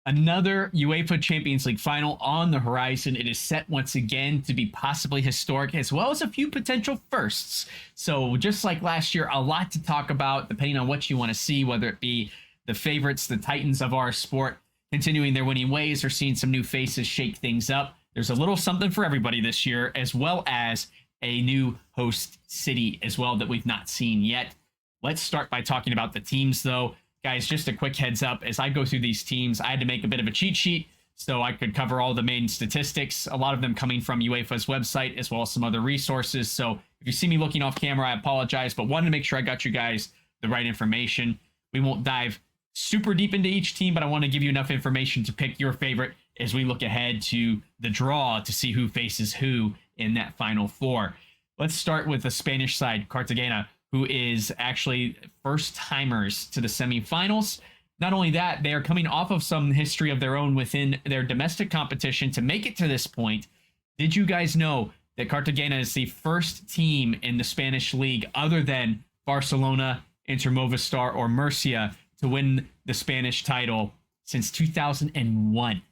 Another UEFA Champions League final on the horizon. It is set once again to be possibly historic, as well as a few potential firsts. So just like last year, a lot to talk about, depending on what you want to see, whether it be the favorites, the titans of our sport, continuing their winning ways, or seeing some new faces shake things up. There's a little something for everybody this year, as well as a new host city as well that we've not seen yet. Let's start by talking about the teams, though. Guys, just a quick heads up, as I go through these teams, I had to make a bit of a cheat sheet so I could cover all the main statistics, a lot of them coming from UEFA's website, as well as some other resources. So if you see me looking off camera, I apologize, but wanted to make sure I got you guys the right information. We won't dive super deep into each team, but I want to give you enough information to pick your favorite as we look ahead to the draw to see who faces who in that Final Four. Let's start with the Spanish side, Cartagena, who is actually first-timers to the semifinals. Not only that, they are coming off of some history of their own within their domestic competition to make it to this point. Did you guys know that Cartagena is the first team in the Spanish league other than Barcelona, Inter Movistar, or Murcia to win the Spanish title since 2001?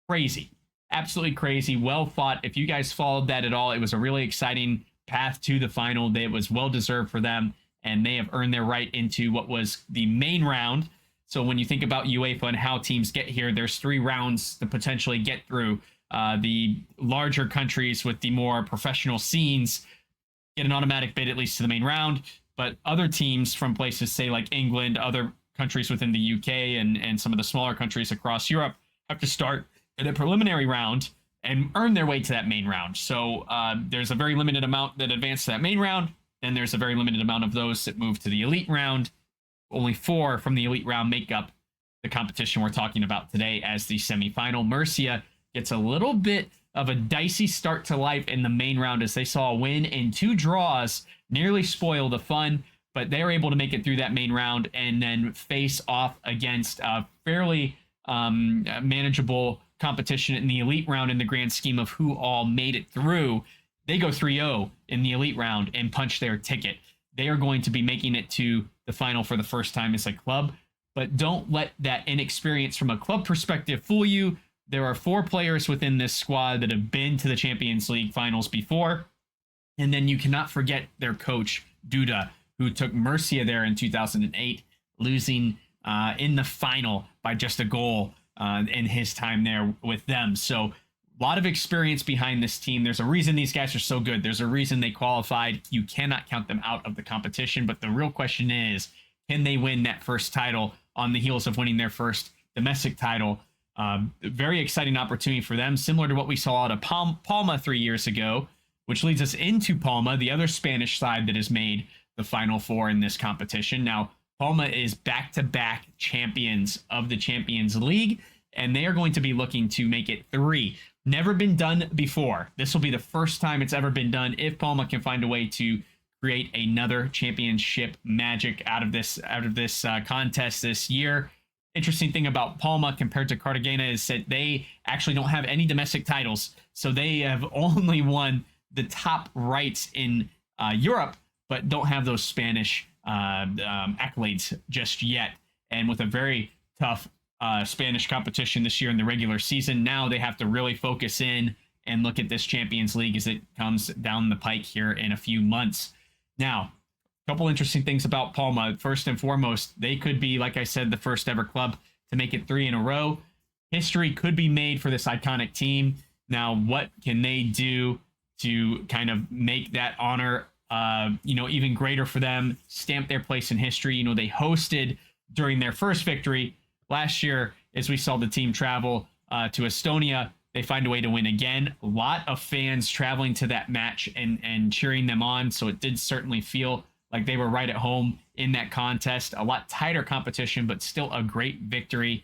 Crazy. Absolutely crazy. Well fought. If you guys followed that at all, it was a really exciting path to the final. It was well deserved for them, and they have earned their right into what was the main round. So when you think about UEFA and how teams get here, there's 3 rounds to potentially get through. The larger countries with the more professional scenes get an automatic bid at least to the main round, but other teams from places, say like England, other countries within the UK, and some of the smaller countries across Europe have to start in a preliminary round and earn their way to that main round. So there's a very limited amount that advance to that main round, and there's a very limited amount of those that move to the elite round. Only 4 from the elite round make up the competition we're talking about today as the semifinal. Murcia gets a little bit of a dicey start to life in the main round as they saw a win and 2 draws nearly spoil the fun, but they're able to make it through that main round and then face off against a fairly manageable competition in the elite round in the grand scheme of who all made it through. They go 3-0 in the elite round and punch their ticket. They are going to be making it to the final for the first time as a club, but don't let that inexperience from a club perspective fool you. There are 4 players within this squad that have been to the Champions League finals before, and then you cannot forget their coach, Duda, who took Murcia there in 2008, losing in the final by just a goal in his time there with them. So a lot of experience behind this team. There's a reason these guys are so good. There's a reason they qualified. You cannot count them out of the competition. But the real question is, can they win that first title on the heels of winning their first domestic title? Very exciting opportunity for them, similar to what we saw out of Palma 3 years ago, which leads us into Palma, the other Spanish side that has made the Final Four in this competition. Now, Palma is back-to-back champions of the Champions League, and they are going to be looking to make it 3. Never been done before. This will be the first time it's ever been done if Palma can find a way to create another championship magic out of this contest this year. Interesting thing about Palma compared to Cartagena is that they actually don't have any domestic titles, so they have only won the top rights in Europe, but don't have those Spanish accolades just yet. And with a very tough Spanish competition this year in the regular season, now they have to really focus in and look at this Champions League as it comes down the pike here in a few months. Now, a couple interesting things about Palma. First and foremost, they could be, like I said, the first ever club to make it 3 in a row. History could be made for this iconic team. Now, what can they do to kind of make that honor even greater for them, stamp their place in history? They hosted during their first victory last year. As we saw the team travel to Estonia, they find a way to win again. A lot of fans traveling to that match and cheering them on, so it did certainly feel like they were right at home in that contest. A lot tighter competition, but still a great victory.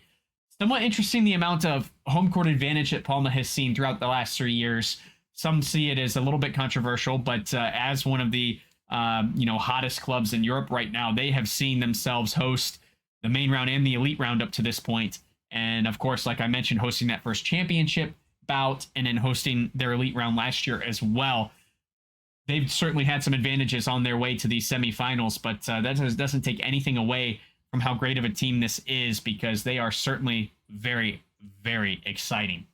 Somewhat interesting, the amount of home court advantage that Palma has seen throughout the last 3 years. Some see it as a little bit controversial, but as one of the hottest clubs in Europe right now, they have seen themselves host the main round and the elite round up to this point. And of course, like I mentioned, hosting that first championship bout and then hosting their elite round last year as well. They've certainly had some advantages on their way to these semifinals, but that doesn't take anything away from how great of a team this is, because they are certainly very, very exciting.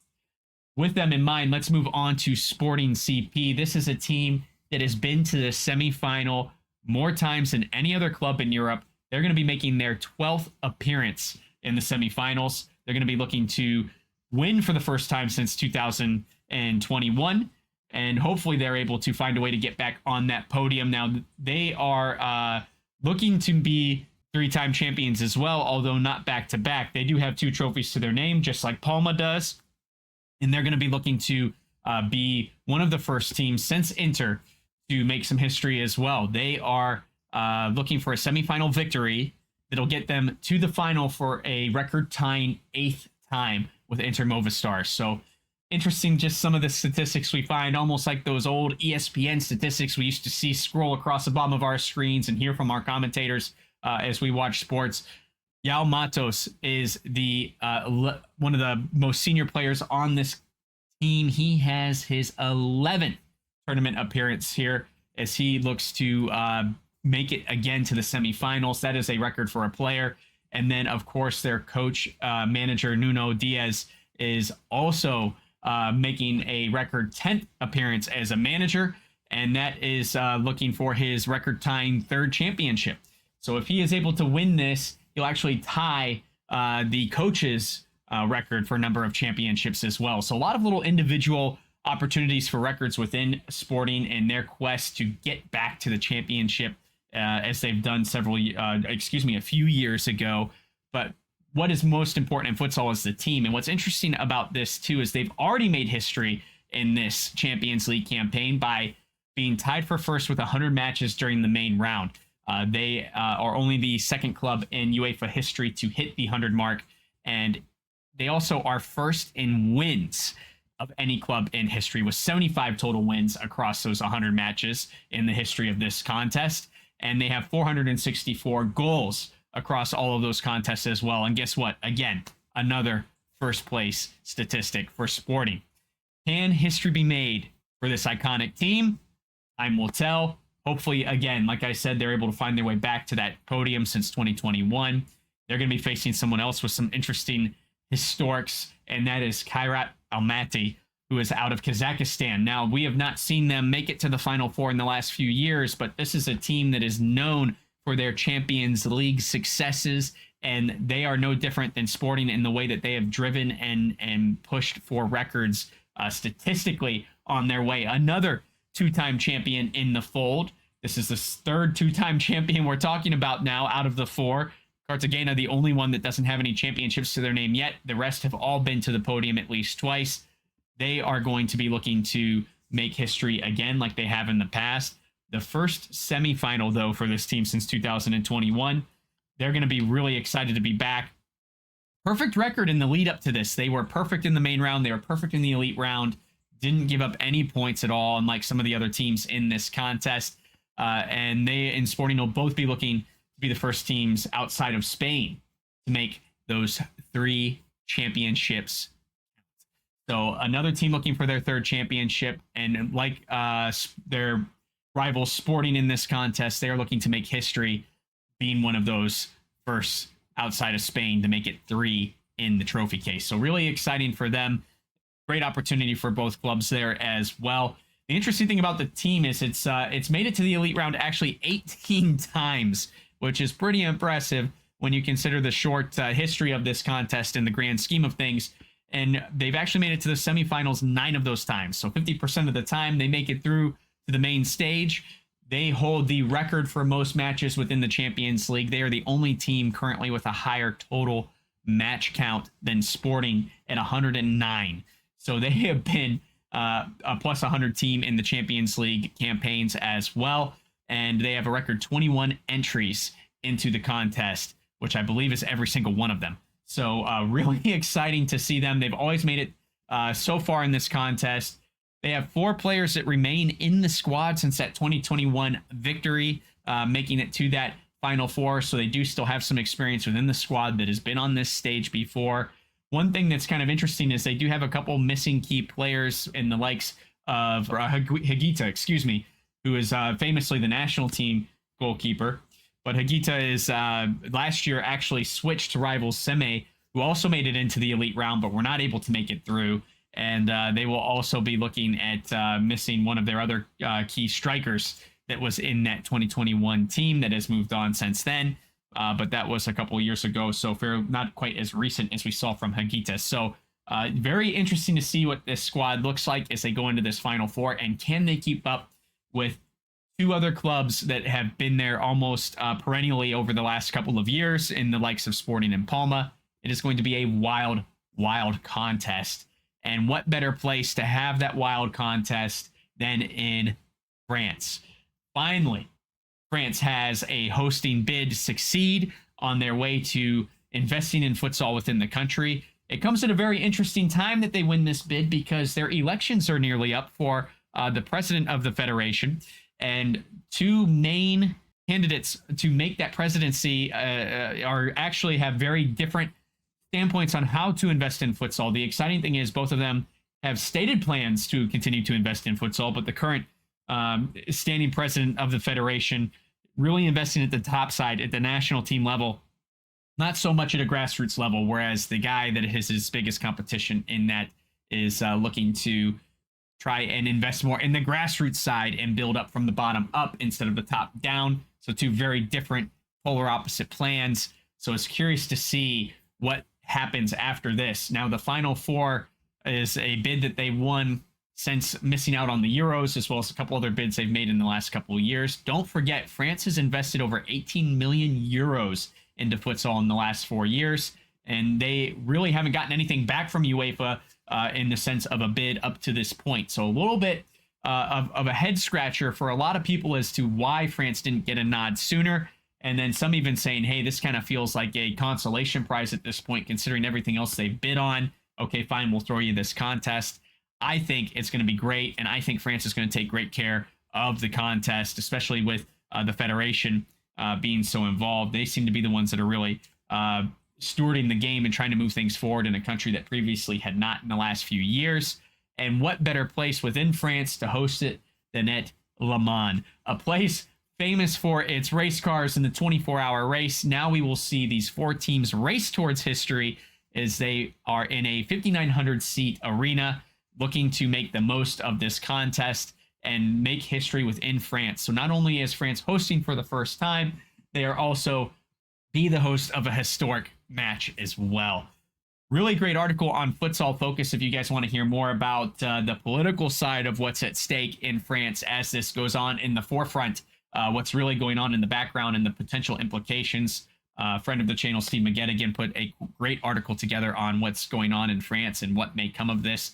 With them in mind, let's move on to Sporting CP. This is a team that has been to the semifinal more times than any other club in Europe. They're going to be making their 12th appearance in the semifinals. They're going to be looking to win for the first time since 2021, and hopefully they're able to find a way to get back on that podium. Now, they are looking to be three-time champions as well, although not back-to-back. They do have 2 trophies to their name, just like Palma does, and they're going to be looking to be one of the first teams since Inter to make some history as well. They are looking for a semifinal victory that'll get them to the final for a record-tying 8th time with Inter Movistar. So interesting, just some of the statistics we find, almost like those old ESPN statistics we used to see scroll across the bottom of our screens and hear from our commentators as we watch sports. Yao Matos is the one of the most senior players on this team. He has his 11th tournament appearance here as he looks to make it again to the semifinals. That is a record for a player. And then, of course, their coach, manager Nuno Diaz, is also making a record 10th appearance as a manager, and that is looking for his record-tying 3rd championship. So if he is able to win this, he'll actually tie the coach's record for number of championships as well. So a lot of little individual opportunities for records within Sporting in their quest to get back to the championship, as they've done a few years ago. But what is most important in futsal is the team. And what's interesting about this too is they've already made history in this Champions League campaign by being tied for first with 100 matches during the main round. They are only the second club in UEFA history to hit the 100 mark, and they also are first in wins of any club in history, with 75 total wins across those 100 matches in the history of this contest. And they have 464 goals across all of those contests as well. And guess what? Again, another first place statistic for Sporting. Can history be made for this iconic team? Time will tell. Hopefully, again, like I said, they're able to find their way back to that podium since 2021. They're going to be facing someone else with some interesting historics, and that is Kairat Almaty, who is out of Kazakhstan. Now, we have not seen them make it to the Final Four in the last few years, but this is a team that is known for their Champions League successes, and they are no different than Sporting in the way that they have driven and pushed for records statistically on their way. Another 2-time champion in the fold. This is the 3rd 2-time champion we're talking about now out of the 4. Cartagena, the only one that doesn't have any championships to their name yet. The rest have all been to the podium at least twice. They are going to be looking to make history again like they have in the past. The first semifinal, though, for this team since 2021. They're going to be really excited to be back. Perfect record in the lead up to this. They were perfect in the main round. They were perfect in the elite round. Didn't give up any points at all, unlike some of the other teams in this contest. And they and Sporting will both be looking to be the first teams outside of Spain to make those 3 championships. So another team looking for their 3rd championship, and like their rival Sporting in this contest, they are looking to make history, being one of those first outside of Spain to make it 3 in the trophy case. So really exciting for them. Great opportunity for both clubs there as well. The interesting thing about the team is it's made it to the elite round actually 18 times, which is pretty impressive when you consider the short history of this contest in the grand scheme of things. And they've actually made it to the semifinals 9 of those times. So 50% of the time they make it through to the main stage. They hold the record for most matches within the Champions League. They are the only team currently with a higher total match count than Sporting at 109. So they have been a plus 100 team in the Champions League campaigns as well. And they have a record 21 entries into the contest, which I believe is every single one of them. So really exciting to see them. They've always made it so far in this contest. They have 4 players that remain in the squad since that 2021 victory, making it to that Final Four. So they do still have some experience within the squad that has been on this stage before. One thing that's kind of interesting is they do have a couple missing key players in the likes of Higuita, who is famously the national team goalkeeper. But Hagita is last year actually switched to rivals Seme, who also made it into the elite round, but were not able to make it through. And they will also be looking at missing one of their other key strikers that was in that 2021 team that has moved on since then. But that was a couple of years ago, so not quite as recent as we saw from Hagita. So very interesting to see what this squad looks like as they go into this Final Four, and can they keep up with two other clubs that have been there almost perennially over the last couple of years in the likes of Sporting and Palma. It is going to be a wild, wild contest. And what better place to have that wild contest than in France? Finally, France has a hosting bid succeed on their way to investing in futsal within the country. It comes at a very interesting time that they win this bid, because their elections are nearly up for the president of the federation. And two main candidates to make that presidency are actually have very different standpoints on how to invest in futsal. The exciting thing is both of them have stated plans to continue to invest in futsal, but the current standing president of the federation really investing at the top side at the national team level, not so much at a grassroots level, whereas the guy that is his biggest competition in that is looking to try and invest more in the grassroots side and build up from the bottom up instead of the top down. So two very different polar opposite plans. So it's curious to see what happens after this. Now, the Final Four is a bid that they won since missing out on the Euros, as well as a couple other bids they've made in the last couple of years. Don't forget, France has invested over 18 million euros into futsal in the last 4 years, and they really haven't gotten anything back from UEFA in the sense of a bid up to this point. So a little bit of a head scratcher for a lot of people as to why France didn't get a nod sooner. And then some even saying, hey, this kind of feels like a consolation prize at this point, considering everything else they've bid on. Okay, fine, we'll throw you this contest. I think it's going to be great, and I think France is going to take great care of the contest, especially with the federation being so involved. They seem to be the ones that are really stewarding the game and trying to move things forward in a country that previously had not in the last few years. And what better place within France to host it than at Le Mans, a place famous for its race cars in the 24-hour race. Now we will see these four teams race towards history as they are in a 5,900-seat arena looking to make the most of this contest and make history within France. So not only is France hosting for the first time, they are also be the host of a historic match as well. Really great article on Futsal Focus if you guys want to hear more about the political side of what's at stake in France as this goes on in the forefront, what's really going on in the background and the potential implications. Friend of the channel, Steve Maggette, again, put a great article together on what's going on in France and what may come of this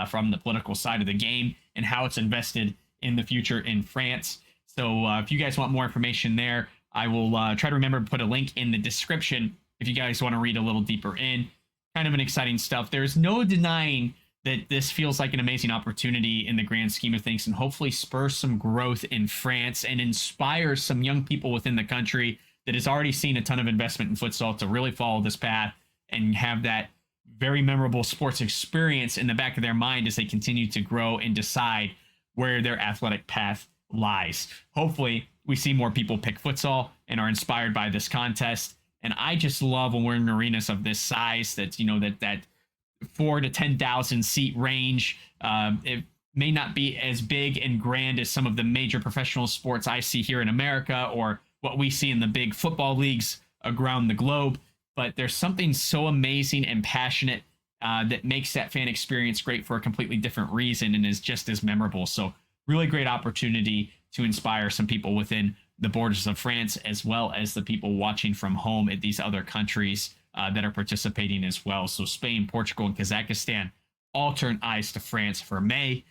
from the political side of the game and how it's invested in the future in France. So if you guys want more information there, I will try to remember to put a link in the description if you guys want to read a little deeper in. Kind of an exciting stuff. There's no denying that this feels like an amazing opportunity in the grand scheme of things, and hopefully spurs some growth in France and inspires some young people within the country that has already seen a ton of investment in futsal to really follow this path and have that very memorable sports experience in the back of their mind as they continue to grow and decide where their athletic path lies. Hopefully we see more people pick futsal and are inspired by this contest. And I just love when we're in arenas of this size, that's, you know, that 4,000 to 10,000 seat range. It may not be as big and grand as some of the major professional sports I see here in America or what we see in the big football leagues around the globe, but there's something so amazing and passionate that makes that fan experience great for a completely different reason and is just as memorable. So really great opportunity to inspire some people within the borders of France, as well as the people watching from home at these other countries that are participating as well. So Spain, Portugal, and Kazakhstan all turn eyes to France for May.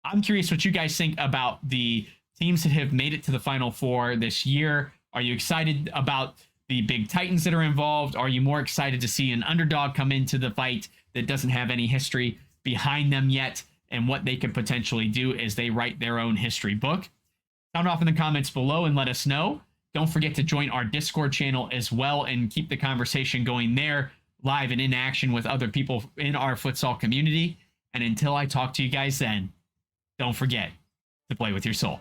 I'm curious what you guys think about the teams that have made it to the Final Four this year. Are you excited about the big titans that are involved? Are you more excited to see an underdog come into the fight that doesn't have any history behind them yet, and what they could potentially do as they write their own history book? Sound off in the comments below and let us know. Don't forget to join our Discord channel as well and keep the conversation going there, live and in action with other people in our futsal community. And until I talk to you guys then, don't forget to play with your soul.